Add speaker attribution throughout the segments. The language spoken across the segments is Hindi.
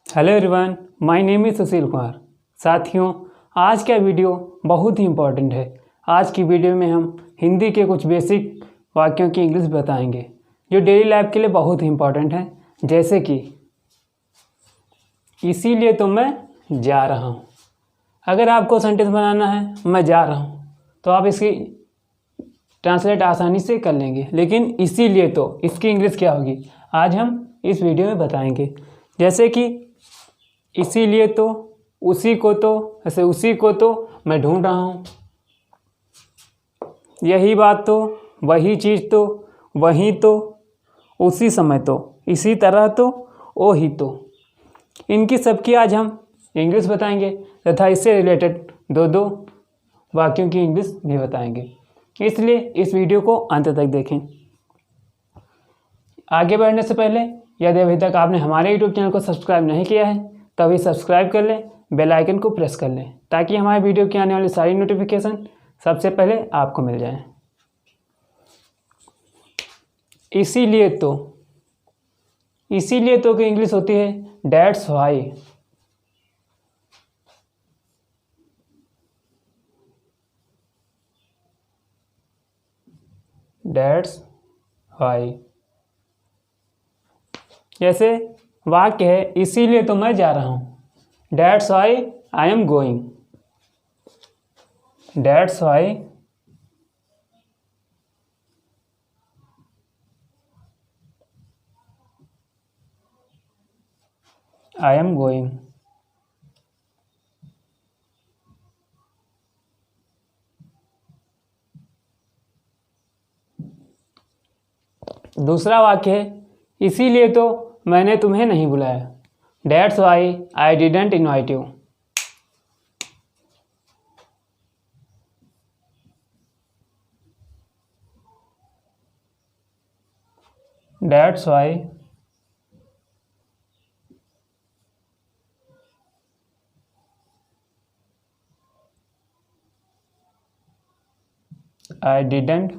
Speaker 1: Hello everyone, my name is Sushil Kumar. साथियों, आज का वीडियो बहुत ही इम्पोर्टेंट है। आज की वीडियो में हम हिंदी के कुछ बेसिक वाक्यों की इंग्लिश बताएंगे जो डेली लाइफ के लिए बहुत ही इम्पोर्टेंट है। जैसे कि इसीलिए तो मैं जा रहा हूँ। अगर आपको सेंटेंस बनाना है मैं जा रहा हूँ तो आप इसकी ट्रांसलेट आसानी से कर लेंगे, लेकिन इसीलिए तो इसकी इंग्लिश क्या होगी आज हम इस वीडियो में बताएंगे। जैसे कि इसीलिए तो, उसी को तो, ऐसे उसी को तो मैं ढूंढ रहा हूँ, यही बात तो, वही चीज़ तो, वहीं तो, उसी समय तो, इसी तरह तो, ओ ही तो। इनकी सबकी आज हम इंग्लिश बताएंगे तथा इससे रिलेटेड दो वाक्यों की इंग्लिश भी बताएंगे, इसलिए इस वीडियो को अंत तक देखें। आगे बढ़ने से पहले यदि अभी तक आपने हमारे यूट्यूब चैनल को सब्सक्राइब नहीं किया है तो अभी सब्सक्राइब कर लें, बेल आइकन को प्रेस कर लें ताकि हमारे वीडियो की आने वाली सारी नोटिफिकेशन सबसे पहले आपको मिल जाए। इसीलिए तो की इंग्लिश होती है डैट्स व्हाई। That's why. जैसे वाक्य है इसीलिए तो मैं जा रहा हूँ, that's why I am going. That's why I am going. दूसरा वाक्य है इसीलिए तो मैंने तुम्हें नहीं बुलाया, that's why I didn't invite you. That's why I didn't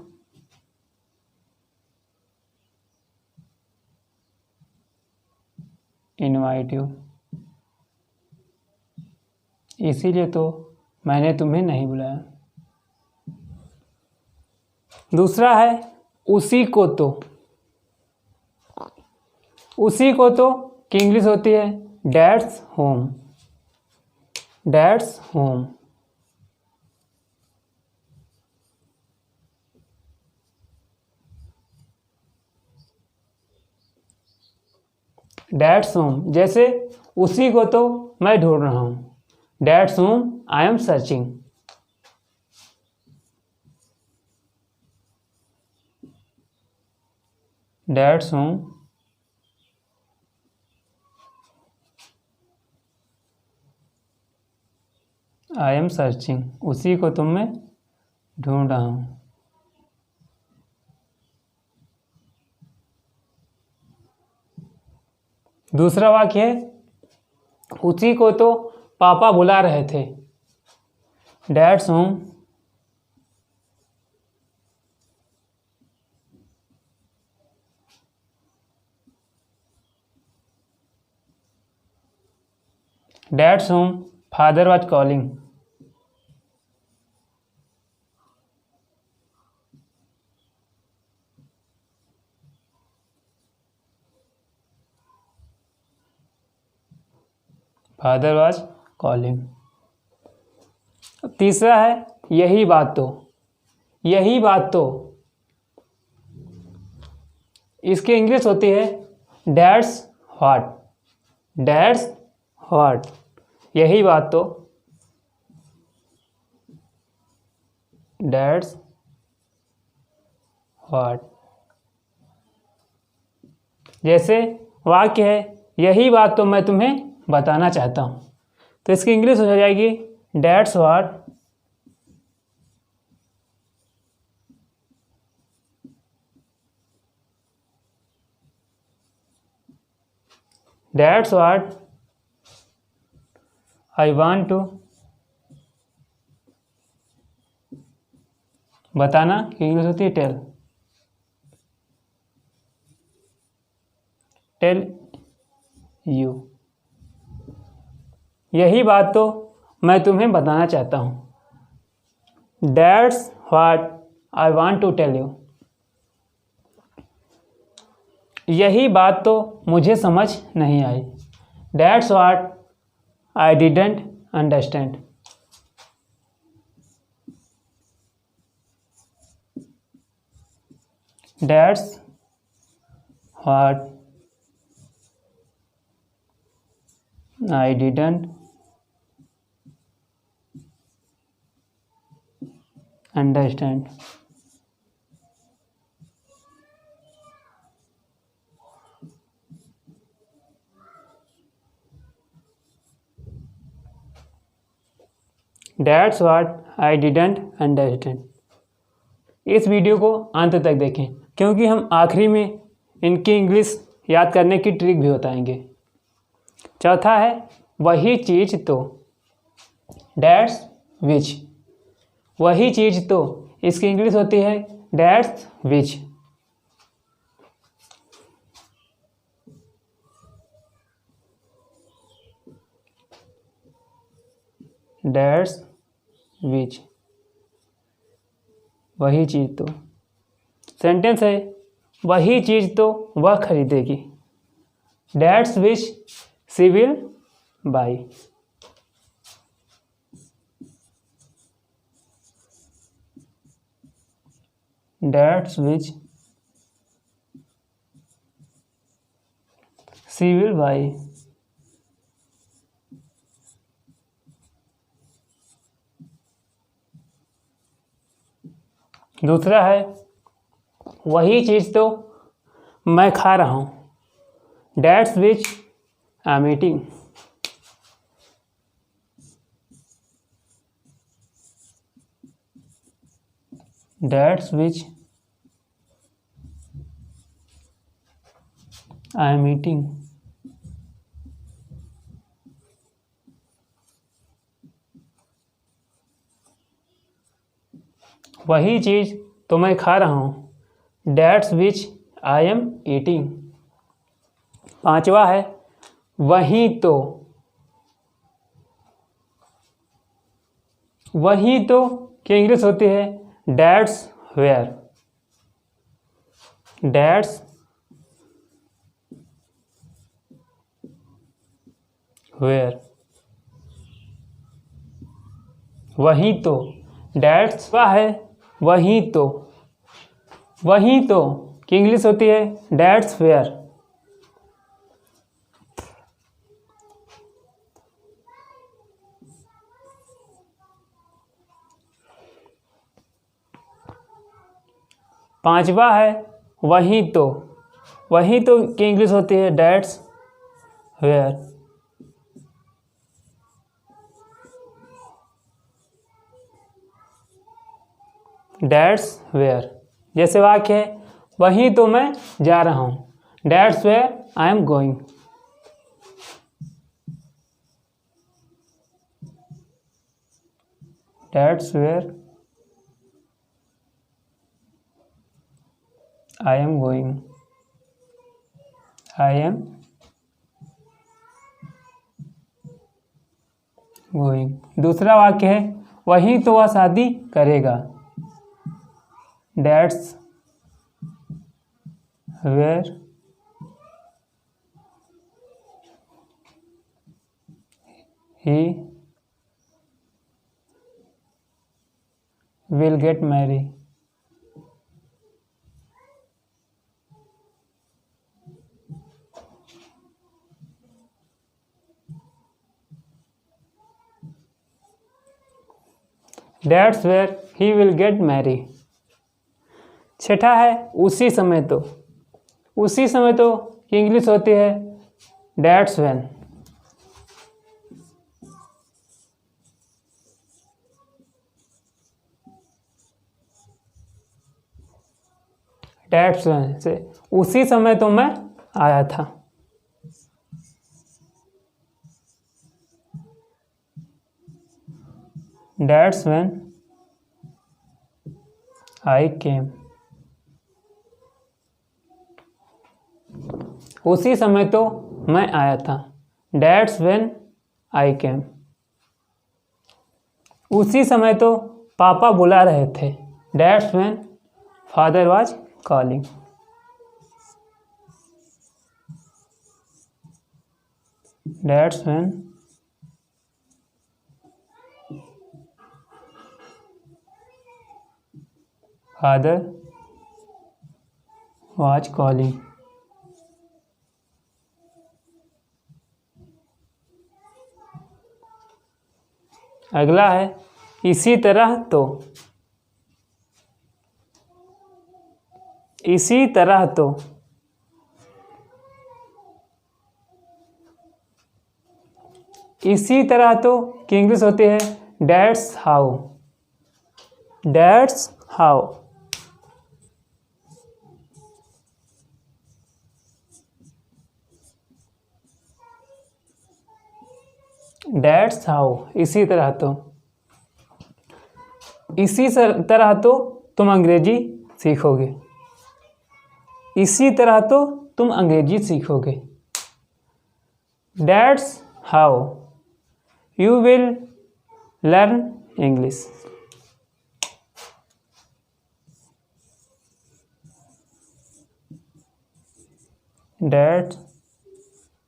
Speaker 1: invite you. इसीलिए तो मैंने तुम्हें नहीं बुलाया। दूसरा है उसी को तो। उसी को तो की इंग्लिश होती है that's home. That's home. That's home. जैसे उसी को तो मैं ढूंढ रहा हूँ, that's home I am searching. That's home I am searching. उसी को तो मैं ढूंढ रहा हूँ। दूसरा वाक्य है उसी को तो पापा बुला रहे थे, dad's home dad's home father was calling. Father was calling. तीसरा है यही बात तो। यही बात तो इसकी इंग्लिश होती है डैट्स व्हाट। That's what. यही बात तो, डैट्स व्हाट। जैसे वाक्य है यही बात तो मैं तुम्हें बताना चाहता हूँ, तो इसकी इंग्लिश हो जाएगी that's what that's what I want to. बताना की इंग्लिश होती है टेल। Tell you. यही बात तो मैं तुम्हें बताना चाहता हूँ। That's what I want to tell you। यही बात तो मुझे समझ नहीं आई। That's what I didn't understand। That's what I didn't understand। That's what I didn't understand। इस वीडियो को अंत तक देखें क्योंकि हम आखिरी में इनकी इंग्लिश याद करने की ट्रिक भी बताएंगे। चौथा है वही चीज़ तो। That's which। वही चीज़ तो इसकी इंग्लिश होती है That's which। That's which। वही चीज़ तो। सेंटेंस है वही चीज़ तो वह खरीदेगी। That's which she will buy। That's which she will buy। दूसरा है वही चीज़ तो मैं खा रहा हूँ। That's which I'm eating। That's which I'm eating। वही चीज़ तो मैं खा रहा हूँ। That's which I am eating। पांचवा है वही तो। वही तो की इंग्लिश होती है That's where। That's where। वही तो That's वह है वही तो। वही तो की इंग्लिश होती है That's where। पांचवा है वही तो। वही तो की इंग्लिश होती है That's where। That's where। जैसे वाक्य है वहीं तो मैं जा रहा हूँ। That's where I am going। That's where I am going। I am going। दूसरा वाक्य है वहीं तो वह शादी करेगा। That's where he will get married। That's where he will get married। छठा है उसी समय तो। उसी समय तो की इंग्लिश होती है That's when। That's when से उसी समय तो मैं आया था। That's when I came। उसी समय तो मैं आया था। That's when आई केम। उसी समय तो पापा बुला रहे थे। That's when father was calling. That's when father was calling. अगला है इसी तरह तो। इसी तरह तो इसी तरह तो की इंग्लिश होती है That's how. That's how. That's how. इसी तरह तो। इसी तरह तो तुम अंग्रेजी सीखोगे। इसी तरह तो तुम अंग्रेजी सीखोगे। That's how you will learn English. That's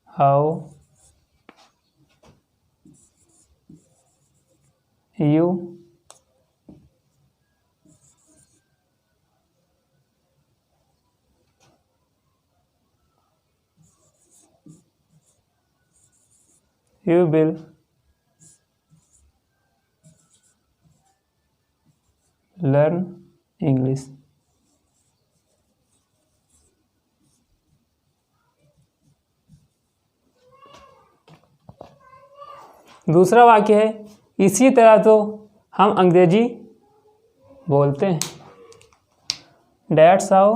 Speaker 1: how you will learn English. दूसरा वाक्य है इसी तरह तो हम अंग्रेजी बोलते हैं। That's how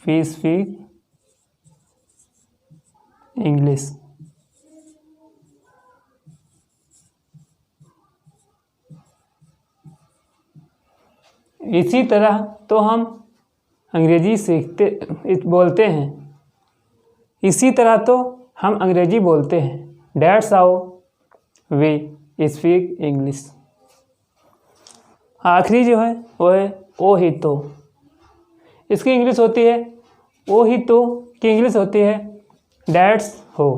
Speaker 1: we speak English. इसी तरह तो हम अंग्रेजी बोलते हैं। इसी तरह तो हम अंग्रेजी बोलते हैं। That's how we speak English. आखिरी जो है वो है ओ ही तो। इसकी इंग्लिश होती है ओ ही तो की इंग्लिश होती है That's हो।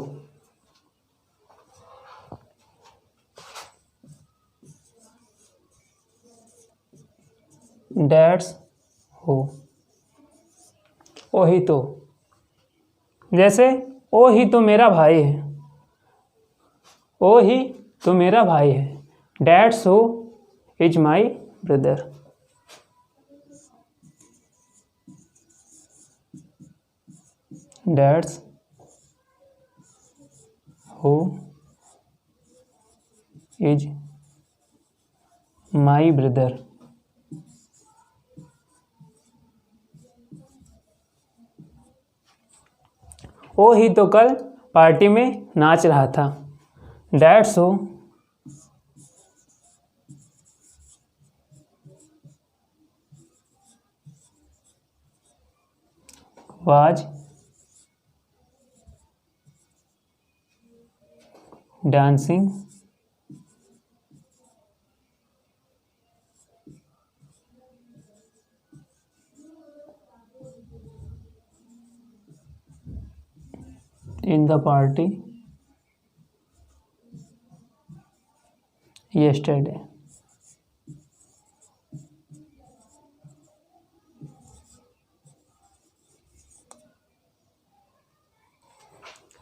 Speaker 1: That's हो। ओ ही तो जैसे ओ ही तो मेरा भाई है। ओ ही तो मेरा भाई है। That's who is my brother. That's who is my brother. वो ही तो कल पार्टी में नाच रहा था। That's who was dancing in the party yesterday.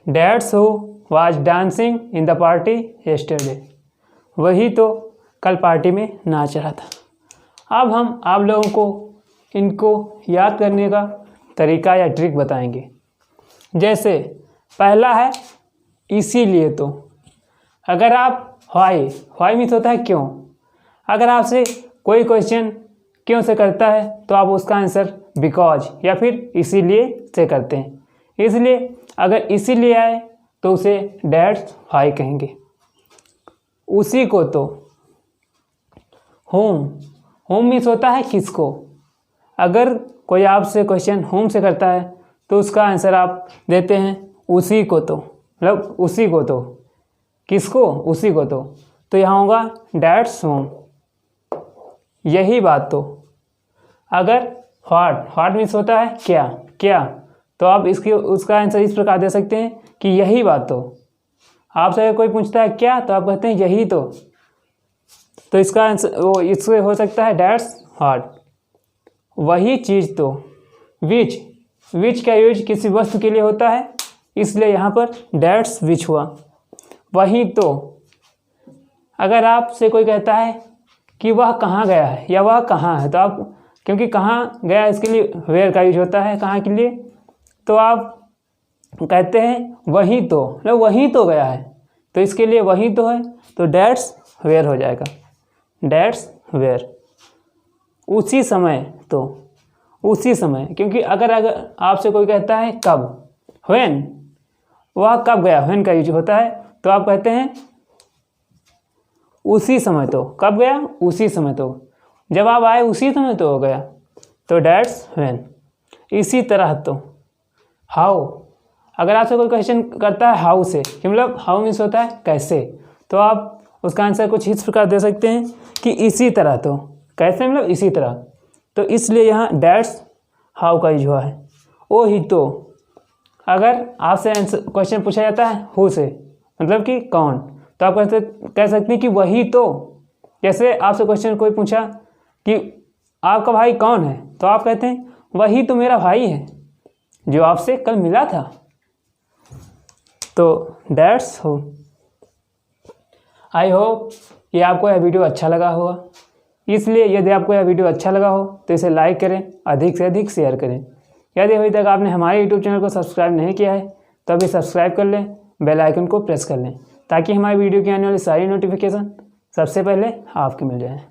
Speaker 1: That's who was dancing in the party yesterday. वही तो कल पार्टी में नाच रहा था। अब हम आप लोगों को इनको याद करने का तरीका या ट्रिक बताएंगे। जैसे पहला है इसीलिए तो। अगर आप व्हाई मीन्स होता है क्यों। अगर आपसे कोई क्वेश्चन क्यों से करता है तो आप उसका आंसर बिकॉज या फिर इसीलिए से करते हैं। इसलिए अगर इसीलिए आए तो उसे डैट्स व्हाई कहेंगे। उसी को तो होम, होम मीन्स होता है किसको। अगर कोई आपसे क्वेश्चन होम से करता है तो उसका आंसर आप देते हैं उसी को तो, मतलब उसी को तो, किसको, उसी को तो यहाँ होगा डैट्स होम, यही बात तो। अगर व्हाट मीन्स होता है क्या, तो आप इसकी उसका आंसर इस प्रकार दे सकते हैं कि यही बात तो। आपसे अगर कोई पूछता है क्या, तो आप कहते हैं यही तो इसका आंसर वो इससे हो सकता है डैट्स व्हाट, वही चीज़ तो। विच का यूज किसी वस्तु के लिए होता है, इसलिए यहाँ पर डैट्स विच हुआ, वही तो। अगर आपसे कोई कहता है कि वह कहाँ गया है या वह कहाँ है, तो आप, क्योंकि कहाँ गया इसके लिए वेयर का यूज होता है कहाँ के लिए, तो आप कहते हैं वही तो, मतलब वही तो गया है, तो इसके लिए वही तो है, तो डैट्स वेयर हो जाएगा, डैट्स वेयर। उसी समय तो, उसी समय, क्योंकि अगर आपसे कोई कहता है कब, व्हेन, वह कब गया, व्हेन का यूज होता है, तो आप कहते हैं उसी समय तो, कब गया, उसी समय तो, जब आप आए उसी समय तो हो गया, तो डैट्स व्हेन। इसी तरह तो हाउ, अगर आपसे कोई क्वेश्चन करता है हाउ से, कि मतलब हाउ मीन्स होता है कैसे, तो आप उसका आंसर कुछ इस प्रकार दे सकते हैं कि इसी तरह तो, कैसे मतलब इसी तरह, तो इसलिए यहाँ डैट्स हाउ का यूज हुआ है। ओ ही तो, अगर आपसे आंसर क्वेश्चन पूछा जाता है हु से, मतलब कि कौन, तो आप कह सकते हैं कि वही तो। जैसे आपसे क्वेश्चन कोई पूछा कि आपका भाई कौन है, तो आप कहते हैं वही तो मेरा भाई है जो आपसे कल मिला था, तो डैट्स हो। आई होप कि आपको यह वीडियो अच्छा लगा होगा, इसलिए यदि आपको यह वीडियो अच्छा लगा हो तो इसे लाइक करें, अधिक से अधिक शेयर करें। यदि अभी तक आपने हमारे यूट्यूब चैनल को सब्सक्राइब नहीं किया है तो अभी सब्सक्राइब कर लें, बेल आइकन को प्रेस कर लें, ताकि हमारी वीडियो की आने वाली सारी नोटिफिकेशन सबसे पहले आपको मिल जाए।